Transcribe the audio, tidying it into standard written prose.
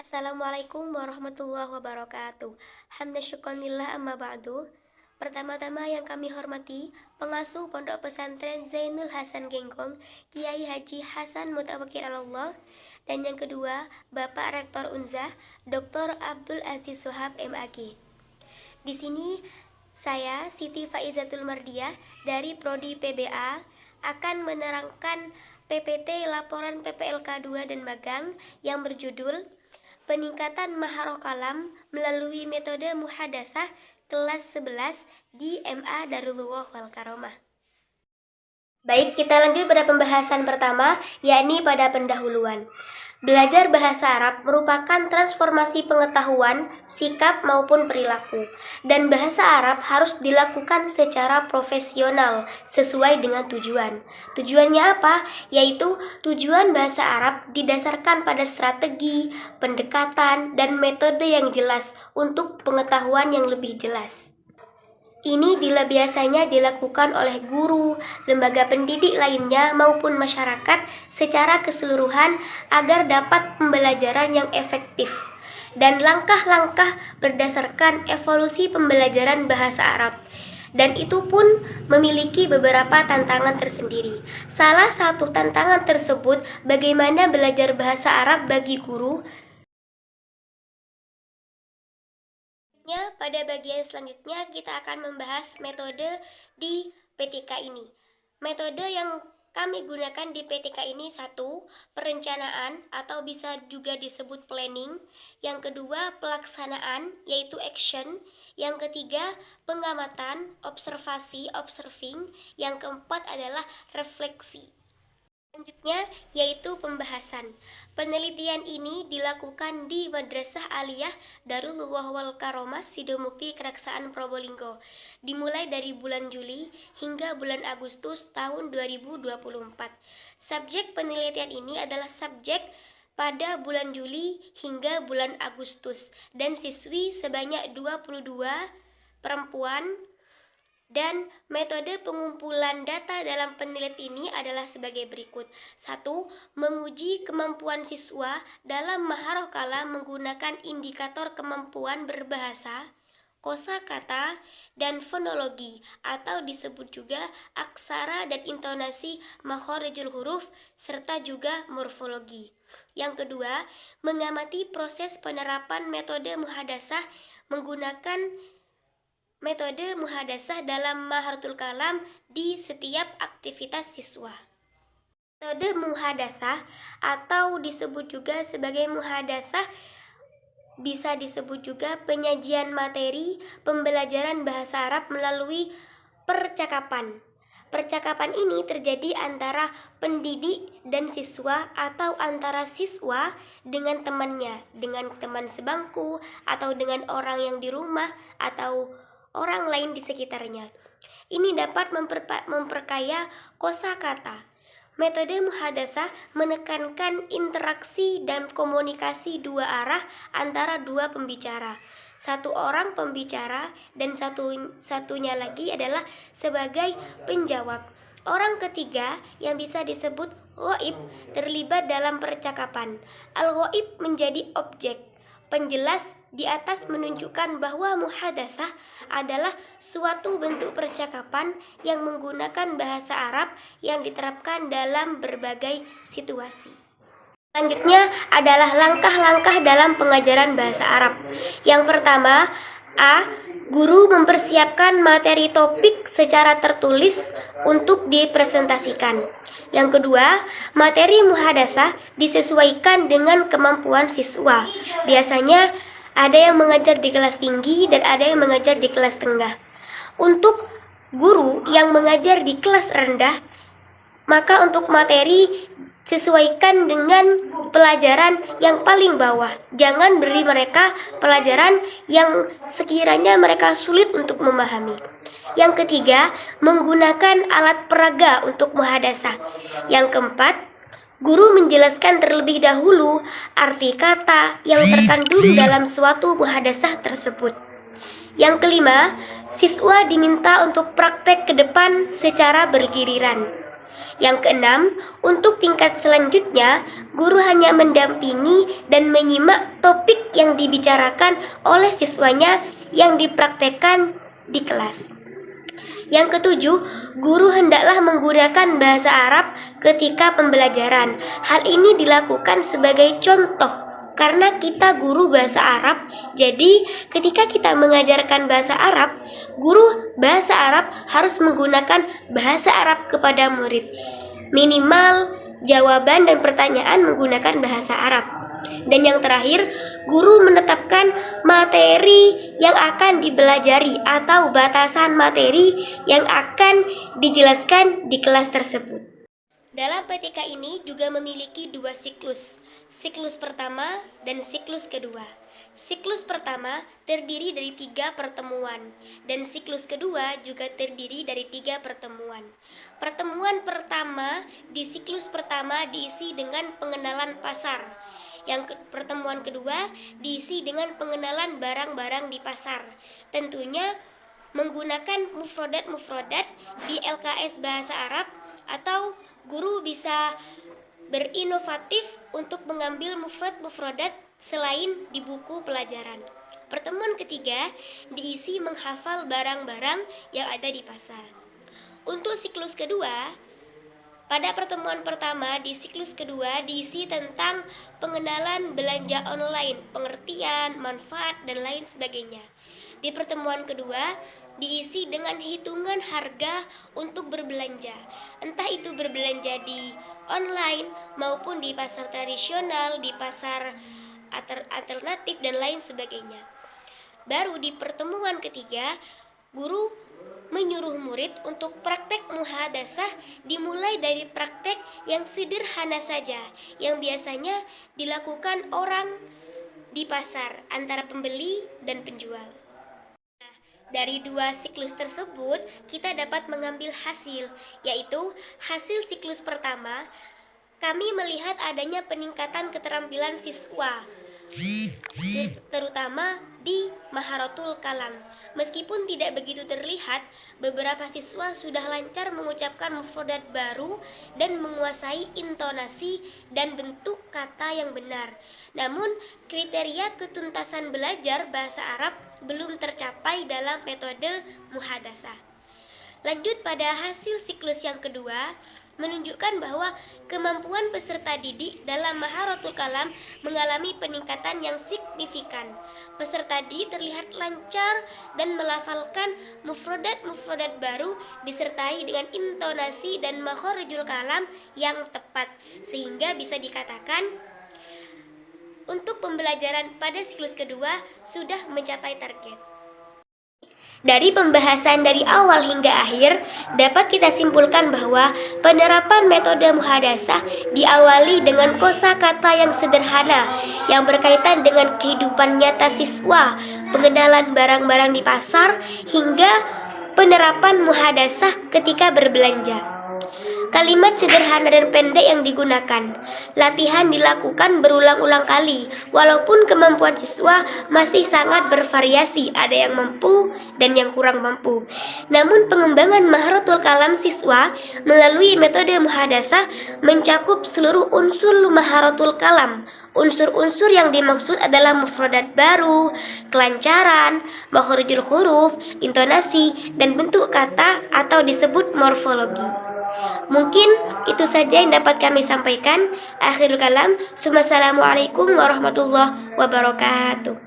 Assalamualaikum warahmatullahi wabarakatuh. Hamdan syukronillah amma ba'du. Pertama-tama yang kami hormati pengasuh Pondok Pesantren Zainul Hasan Genggong, Kiai Haji Hasan Mutawakil Allah, dan yang kedua Bapak Rektor Unzah, Dr. Abdul Aziz Sohab MAG. Di sini saya Siti Faizatul Mardiah dari Prodi PBA akan menerangkan PPT Laporan PPLK 2 dan Magang yang berjudul Peningkatan Maharoh Kalam melalui metode Muhadatsah kelas 11 di MA Darulullah wal Karomah. Baik, kita lanjut pada pembahasan pertama, yakni pada pendahuluan. Belajar bahasa Arab merupakan transformasi pengetahuan, sikap maupun perilaku. Dan bahasa Arab harus dilakukan secara profesional, sesuai dengan tujuan. Tujuannya apa? Yaitu tujuan bahasa Arab didasarkan pada strategi, pendekatan, dan metode yang jelas untuk pengetahuan yang lebih jelas. Ini biasanya dilakukan oleh guru, lembaga pendidik lainnya maupun masyarakat secara keseluruhan agar dapat pembelajaran yang efektif. Dan langkah-langkah berdasarkan evolusi pembelajaran bahasa Arab. Dan itu pun memiliki beberapa tantangan tersendiri. Salah satu tantangan tersebut bagaimana belajar bahasa Arab bagi guru. Pada bagian selanjutnya kita akan membahas metode di PTK ini. Metode yang kami gunakan di PTK ini: 1. Perencanaan atau bisa juga disebut planning. Yang kedua, pelaksanaan yaitu action. Yang ketiga, pengamatan, observasi, observing. Yang keempat adalah refleksi. Selanjutnya yaitu pembahasan. Penelitian ini dilakukan di Madrasah Aliyah Darulullah wal Karomah Sidomukti Keraksaan Probolinggo, dimulai dari bulan Juli hingga bulan Agustus tahun 2024. Subjek penelitian ini adalah subjek pada bulan Juli hingga bulan Agustus, dan siswi sebanyak 22 perempuan. Dan metode pengumpulan data dalam penelitian ini adalah sebagai berikut. 1. Menguji kemampuan siswa dalam maharoh kalam menggunakan indikator kemampuan berbahasa, kosakata, dan fonologi atau disebut juga aksara dan intonasi makhorijul huruf serta juga morfologi. Yang kedua, mengamati proses penerapan metode muhadatsah menggunakan metode muhadatsah dalam maharotul kalam di setiap aktivitas siswa. Metode muhadatsah atau disebut juga sebagai muhadatsah bisa disebut juga penyajian materi pembelajaran bahasa Arab melalui percakapan. Percakapan ini terjadi antara pendidik dan siswa atau antara siswa dengan temannya, dengan teman sebangku atau dengan orang yang di rumah atau orang lain di sekitarnya. Ini dapat memperkaya kosakata. Metode muhadatsah menekankan interaksi dan komunikasi dua arah antara dua pembicara. Satu orang pembicara dan satunya lagi adalah sebagai penjawab. Orang ketiga yang bisa disebut ghaib terlibat dalam percakapan. Al-ghaib menjadi objek. Penjelas di atas menunjukkan bahwa muhadatsah adalah suatu bentuk percakapan yang menggunakan bahasa Arab yang diterapkan dalam berbagai situasi. Selanjutnya adalah langkah-langkah dalam pengajaran bahasa Arab. Yang pertama, A. Guru mempersiapkan materi topik secara tertulis untuk dipresentasikan. Yang kedua, materi muhadatsah disesuaikan dengan kemampuan siswa. Biasanya ada yang mengajar di kelas tinggi dan ada yang mengajar di kelas tengah. Untuk guru yang mengajar di kelas rendah, maka untuk materi sesuaikan dengan pelajaran yang paling bawah. Jangan beri mereka pelajaran yang sekiranya mereka sulit untuk memahami. Yang ketiga, menggunakan alat peraga untuk muhadatsah. Yang keempat, guru menjelaskan terlebih dahulu arti kata yang terkandung dalam suatu muhadatsah tersebut. Yang kelima, siswa diminta untuk praktek ke depan secara bergiliran. Yang keenam, untuk tingkat selanjutnya, guru hanya mendampingi dan menyimak topik yang dibicarakan oleh siswanya yang dipraktekkan di kelas. Yang ketujuh, guru hendaklah menggunakan bahasa Arab ketika pembelajaran. Hal ini dilakukan sebagai contoh karena kita guru bahasa Arab. Jadi, ketika kita mengajarkan bahasa Arab, guru bahasa Arab harus menggunakan bahasa Arab kepada murid. Minimal jawaban dan pertanyaan menggunakan bahasa Arab. Dan yang terakhir, guru menetapkan materi yang akan dipelajari atau batasan materi yang akan dijelaskan di kelas tersebut. Dalam PTK ini juga memiliki dua siklus, siklus pertama dan siklus kedua. Siklus pertama terdiri dari 3 pertemuan, dan siklus kedua juga terdiri dari 3 pertemuan. Pertemuan pertama di siklus pertama diisi dengan pengenalan pasar. Pertemuan kedua diisi dengan pengenalan barang-barang di pasar. Tentunya menggunakan mufrodat di LKS Bahasa Arab, atau guru bisa berinovatif untuk mengambil mufrodat selain di buku pelajaran. Pertemuan ketiga diisi menghafal barang-barang yang ada di pasar. Untuk siklus kedua, pada pertemuan pertama di siklus kedua diisi tentang pengenalan belanja online, pengertian, manfaat, dan lain sebagainya. Di pertemuan kedua diisi dengan hitungan harga untuk berbelanja, entah itu berbelanja di online maupun di pasar tradisional, di pasar alternatif, dan lain sebagainya. Baru di pertemuan ketiga, guru menyuruh murid untuk praktek muhadasah, dimulai dari praktek yang sederhana saja, yang biasanya dilakukan orang di pasar antara pembeli dan penjual. Dari dua siklus tersebut, kita dapat mengambil hasil, yaitu hasil siklus pertama, kami melihat adanya peningkatan keterampilan siswa, terutama di Maharotul Kalam. Meskipun tidak begitu terlihat, beberapa siswa sudah lancar mengucapkan mufrodat baru dan menguasai intonasi dan bentuk kata yang benar. Namun, kriteria ketuntasan belajar bahasa Arab belum tercapai dalam metode muhadasah. Lanjut pada hasil siklus yang kedua, menunjukkan bahwa kemampuan peserta didik dalam Maharotul Kalam mengalami peningkatan yang signifikan. Peserta didik terlihat lancar dan melafalkan mufrodat baru disertai dengan intonasi dan makhorijul kalam yang tepat, sehingga bisa dikatakan untuk pembelajaran pada siklus kedua sudah mencapai target. Dari pembahasan dari awal hingga akhir, dapat kita simpulkan bahwa penerapan metode muhadasah diawali dengan kosakata yang sederhana yang berkaitan dengan kehidupan nyata siswa, pengenalan barang-barang di pasar, hingga penerapan muhadasah ketika berbelanja. Kalimat sederhana dan pendek yang digunakan. Latihan dilakukan berulang-ulang kali, walaupun kemampuan siswa masih sangat bervariasi, ada yang mampu dan yang kurang mampu. Namun pengembangan Maharotul Kalam siswa melalui metode muhadasah mencakup seluruh unsur Maharotul Kalam. Unsur-unsur yang dimaksud adalah mufrodat baru, kelancaran, makhorijul huruf, intonasi, dan bentuk kata atau disebut morfologi. Mungkin itu saja yang dapat kami sampaikan. Akhirul kalam, Assalamualaikum warahmatullahi wabarakatuh.